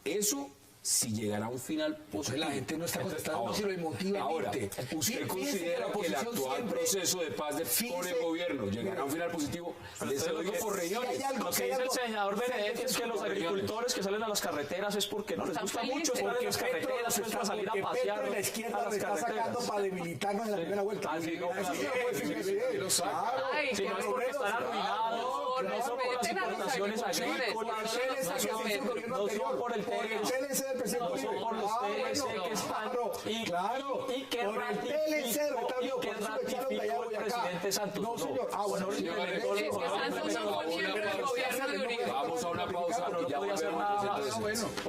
Eso si llegará a un final positivo. La gente no está contestando, Ahora, sino emotivamente. ahora, Fíjese ¿usted que considera la que el oposición actual siempre- proceso de paz con Fíjese- el gobierno llegará a un final positivo? Les lo digo por regiones. Si hay algo- Lo que dice el senador Benedetti es que los agricultores que salen a las carreteras es porque no les Están gusta felices. mucho estar en las carreteras, es para salir a Porque pasear Petro y la a izquierda las lo está sacando carreteras. para debilitarnos en la primera vuelta. Ah, sí, no, Así claro. no puede ser que se lo saca. Claro. Ay, Si no es porque están arruinados, no son por las respeten a los importaciones agricultores, agrícolas, no no los son por el TLC del presidente no son por los TLC que están y que por el TLC ratificó el presidente Santos. No, señor. Ah, bueno, Es que Santos no fue miembro del gobierno de Uribe. Vamos a una pausa No y ya podía hacer volvemos nada al más. centro de ciencia.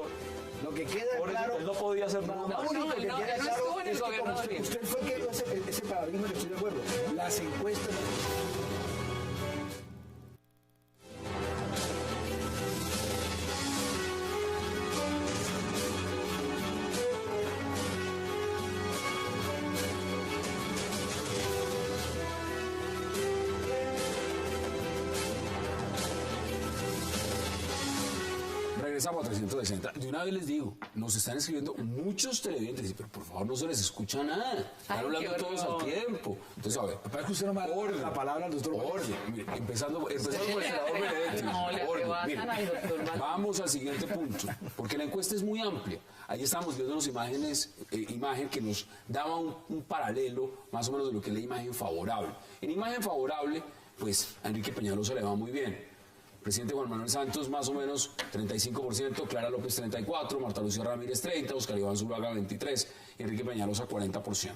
Lo que queda Por eso claro. él no podía hacer nada Lo más. único que no, queda él no claro estuvo en el es que gobierno como de Uribe. usted fue el que dio ese paradigma que estoy de acuerdo. Las encuestas. Regresamos a 360. De una vez les digo, nos están escribiendo muchos televidentes, pero por favor no se les escucha nada. Están Ay, hablando qué todos horror. al tiempo. Entonces, a ver, Parece que usted no me da orden. la palabra al doctor Orden. Mire, empezando por el senador Benedetti. No, le Orden. arrebatan Mire, al doctor Valencia. vamos al siguiente punto, porque la encuesta es muy amplia. Ahí estamos viendo las imágenes, imagen que nos daba un paralelo más o menos de lo que es la imagen favorable. En imagen favorable, pues a Enrique Peñalosa le va muy bien. Presidente Juan Manuel Santos más o menos 35%, Clara López 34%, Marta Lucía Ramírez 30%, Oscar Iván Zuluaga 23%, y Enrique Peñalosa 40%.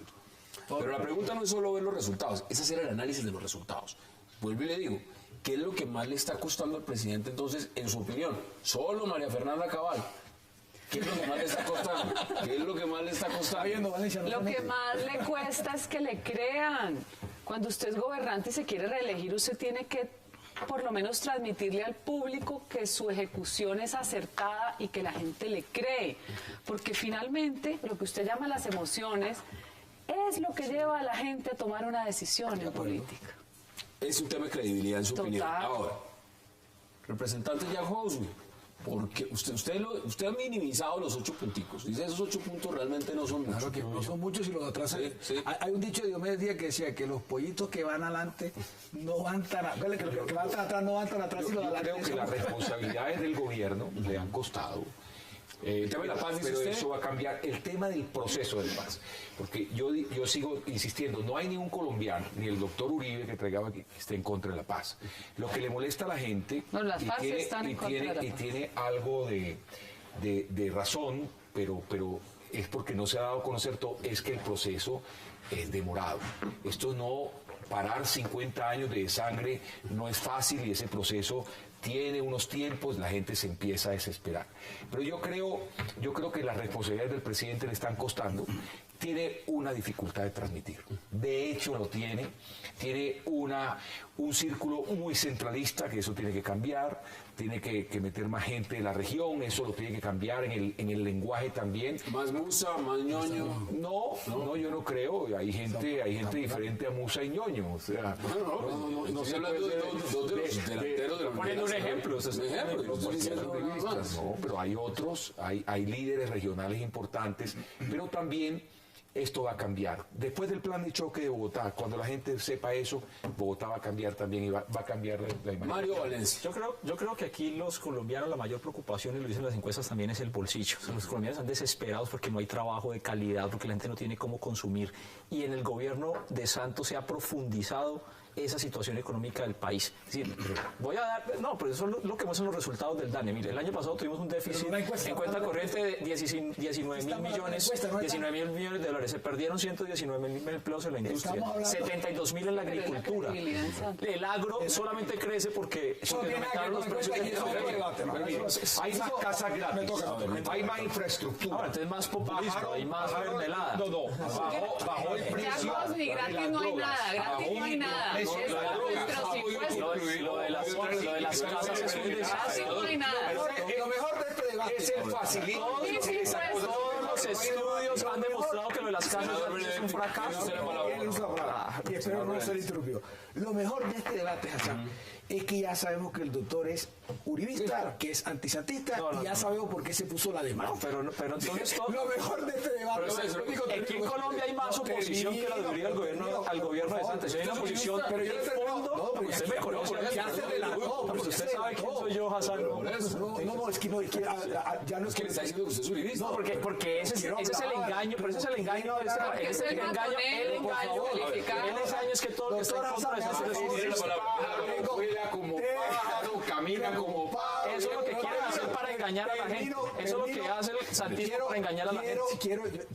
Pero la pregunta no es solo ver los resultados, es hacer el análisis de los resultados. Vuelvo y le digo, ¿qué es lo que más le está costando al presidente entonces, en su opinión? Solo María Fernanda Cabal. ¿Qué es lo que más le está costando? ¿Qué es lo que más le está costando? Lo que más le cuesta es que le crean. Cuando usted es gobernante y se quiere reelegir, usted tiene que por lo menos transmitirle al público que su ejecución es acertada y que la gente le cree. Porque finalmente lo que usted llama las emociones es lo que lleva a la gente a tomar una decisión en política. Es un tema de credibilidad en su Total. opinión. Ahora, representante Jack Housley, porque usted ha minimizado los 8 punticos. Dice, esos 8 puntos realmente no son muchos. Claro que no son muchos y los atrasan. Sí, sí. Hay un dicho de Diomedes Díaz que decía que los pollitos que van adelante no van tan atrás, que los que van tan atrás no van tan atrás y los de Yo adelante creo que son- las responsabilidades del gobierno le han costado. El tema de la paz, dice pero usted. eso va a cambiar. El tema del proceso de paz. Porque yo sigo insistiendo, no hay ningún colombiano, ni el doctor Uribe que traigaba aquí, que esté en contra de la paz. Lo que le molesta a la gente No, las FARC están en contra de la paz. tiene algo de razón, pero es porque no se ha dado a conocer todo, es que el proceso es demorado. Esto no, parar 50 años de sangre no es fácil y ese proceso tiene unos tiempos, la gente se empieza a desesperar. Pero yo creo que las responsabilidades del presidente le están costando. Tiene una dificultad de transmitir. De hecho, lo tiene un círculo muy centralista, que eso tiene que cambiar, tiene que meter más gente de la región, eso lo tiene que cambiar en el lenguaje también. ¿Más musa, más ñoño? No, yo no creo. Hay gente diferente a musa y ñoño. O sea, no se habla de dos de los delanteros de la poniendo un ejemplo. No, pero hay otros, hay líderes regionales importantes, pero también esto va a cambiar. Después del plan de choque de Bogotá, cuando la gente sepa eso, Bogotá va a cambiar también y va a cambiar la imagen. Mario Valencia. Yo creo que aquí los colombianos, la mayor preocupación, y lo dicen las encuestas también, es el bolsillo. O sea, los colombianos están desesperados porque no hay trabajo de calidad, porque la gente no tiene cómo consumir. Y en el gobierno de Santos se ha profundizado esa situación económica del país. Es decir, pero eso es lo que muestran los resultados del DANE. Mire, el año pasado tuvimos un déficit en cuenta corriente de 19 mil millones de dólares. Se perdieron 119 mil empleos en la industria, 72 mil en la agricultura. El agro solamente crece porque aumentaron los precios del petróleo. Hay más casas gratis, hay más infraestructura. Ahora, entonces más populismo, hay más mermelada. Bajó el precio. Ni gratis no hay nada, gratis no hay nada. Lo de las casas es un desastre. No hay nada. Lo mejor de este debate Es el facilito. Todos los estudios han demostrado que lo de las casas es un fracaso. Y espero no ser interrumpido. Lo mejor de este debate, Hassan, es que ya sabemos que el doctor es uribista, que es antisantista, y ya sabemos por qué se puso la demanda. Pero entonces Lo mejor de este debate. aquí en Colombia hay más oposición que la de Uribe al gobierno de Santos. Hay una oposición de fondo. Usted me conoce. Usted sabe quién soy yo, Hassan. No, es que no, ya no es que le está diciendo que usted es uribista. No, porque ese es el engaño, pero ese es el engaño de este el engaño es que todo lo que está en contra de Santos es uribista. Como pájaro, camina como pájaro. Eso es lo que quieren hacer para engañar a la gente. Eso es lo que hace el santismo para engañar a la gente.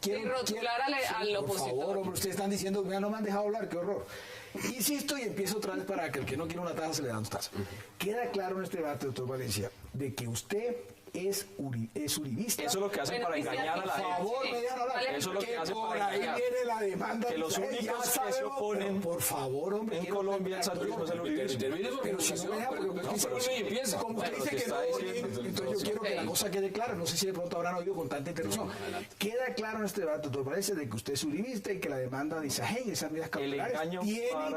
Y rotular al Por opositor. favor, hombre, ustedes están diciendo, mira, no me han dejado hablar, qué horror. Insisto y empiezo otra vez para que el que no quiere una taza se le da dos tazas. Queda claro en este debate, doctor Valencia, de que usted es uribista. Eso es lo que hacen para engañar a la gente. Por favor, me dejan hablar. Eso es lo que hacen para ahí engañar. viene la demanda. Que los únicos que se oponen por favor, hombre, en Colombia el santismo es el uribismo. Pero si no me deja, como usted dice que no, entonces yo quiero que la cosa quede clara. No sé si de pronto habrán oído con tanta interrupción. Queda claro en este debate, doctor Valencia, de que usted es uribista y que la demanda de Isagen, esas medidas cautelares, tienen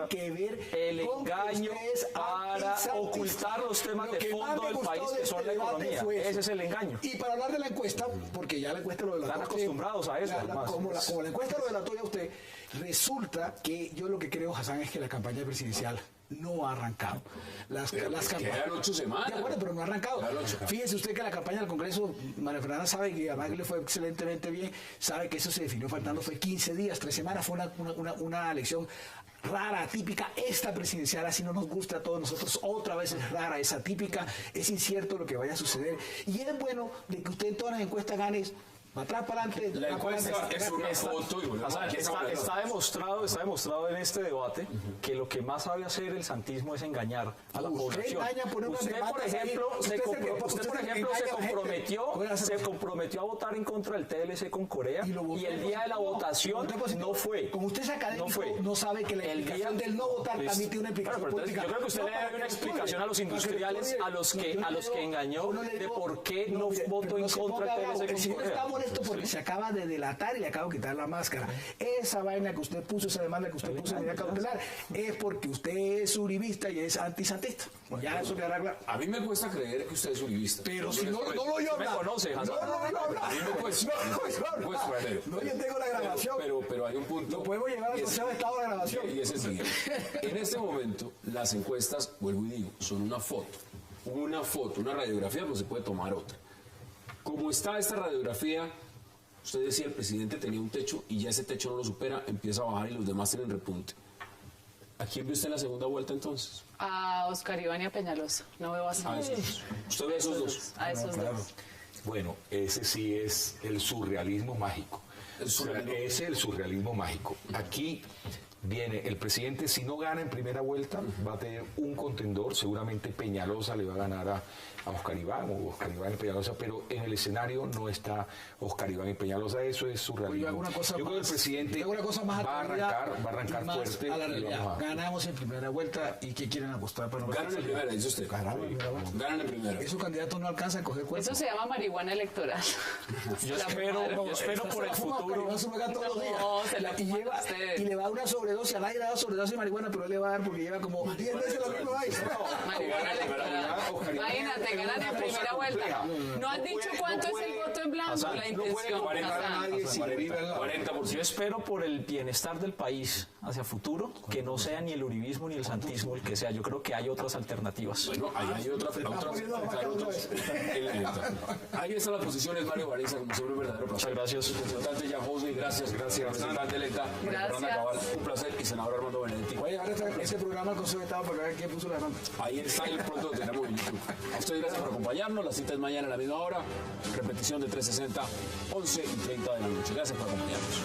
que ver con que usted es para ocultar los temas de fondo del país, que son la economía. Ese es el engaño. Y para hablar de la encuesta, porque ya la encuesta lo delató. Están acostumbrados a eso. Como la encuesta lo delató ya usted, resulta que yo lo que creo, Hassan, es que la campaña presidencial no ha arrancado. Las Quedan 8 semanas. Ya, bueno, pero no ha arrancado. Fíjese usted que la campaña del Congreso, María Fernanda sabe que además le fue excelentemente bien, sabe que eso se definió faltando, fue 15 días, 3 semanas, fue una elección rara, atípica. Esta presidencial, así no nos gusta a todos nosotros, otra vez es rara, es atípica, es incierto lo que vaya a suceder. Y es bueno de que usted en todas las encuestas gane para atrás, para adelante. La encuesta es una foto y está demostrado en este debate que lo que más sabe hacer el santismo es engañar a la población. Usted, por ejemplo, se comprometió a votar en contra del TLC con Corea y el día de la votación no fue. Como usted es académico, no sabe que la explicación del no votar también tiene una explicación política. Yo creo que usted le debe una explicación a los industriales, a los que engañó, de por qué no votó en contra del TLC con Corea. Esto porque se acaba de delatar y le acabo de quitar la máscara. Esa vaina que usted puso, esa demanda que usted puso en medida cautelar, es porque usted es uribista y es antisantista. Ya eso quedará claro. A mí me cuesta creer que usted es uribista. Pero si no lo oye hablar. Me conoce, Hassan. No lo oye hablar. A mí me cuesta. No, yo tengo la grabación. Pero hay un punto. Lo podemos llevar al Consejo de Estado de grabación. Y es el siguiente. En este momento, las encuestas, vuelvo y digo, son una foto, una radiografía, pues se puede tomar otra. Como está esta radiografía, usted decía, el presidente tenía un techo y ya ese techo no lo supera, empieza a bajar y los demás tienen repunte. ¿A quién ve usted en la segunda vuelta entonces? A Oscar Iván y a Peñalosa. No veo a esos. ¿Usted ve a esos dos? A esos dos. Bueno, ese sí es el surrealismo mágico. Ese es el surrealismo mágico. Aquí viene el presidente, si no gana en primera vuelta, va a tener un contendor, seguramente Peñalosa le va a ganar a Oscar Iván, o Oscar Iván y Peñalosa, pero en el escenario no está Oscar Iván y Peñalosa, eso es surrealismo. Yo creo que el presidente va a arrancar fuerte. A la realidad. Y vamos a... Ganamos en primera vuelta, ¿y qué quieren apostar para nosotros? Ganan en primera, dice usted. Ganan en primera. Esos candidatos no alcanzan a coger cuerpo. Eso se llama marihuana electoral. Yo espero por el futuro. No se me todos los días. No, se la fuman ustedes. Y le va a dar una sobredosis, a nadie le da sobredosis de marihuana, pero él le va a dar porque lleva como 10 veces lo mismo ahí. Marihuana electoral. Imagínate, ganan en primera vuelta. No han dicho cuánto es el voto en blanco, la intención. 40%. Yo espero por el bienestar del país hacia futuro que no sea ni el uribismo ni el santismo el que sea. Yo creo que hay otras alternativas. Bueno, ahí hay ahí están las posiciones, Mario Valencia, como siempre, un verdadero placer. Muchas gracias. Representante Jan José, gracias. Representante electa, Fernanda Cabal, un placer. Y senador Armando Benedetti. Voy a llevar este programa al Consejo de Estado para ver quién puso la mano. Ahí está, y pronto lo tenemos en YouTube. A ustedes gracias por acompañarnos. La cita es mañana a la misma hora. Repetición de 360, 11:30 de la noche. Gracias por acompañarnos.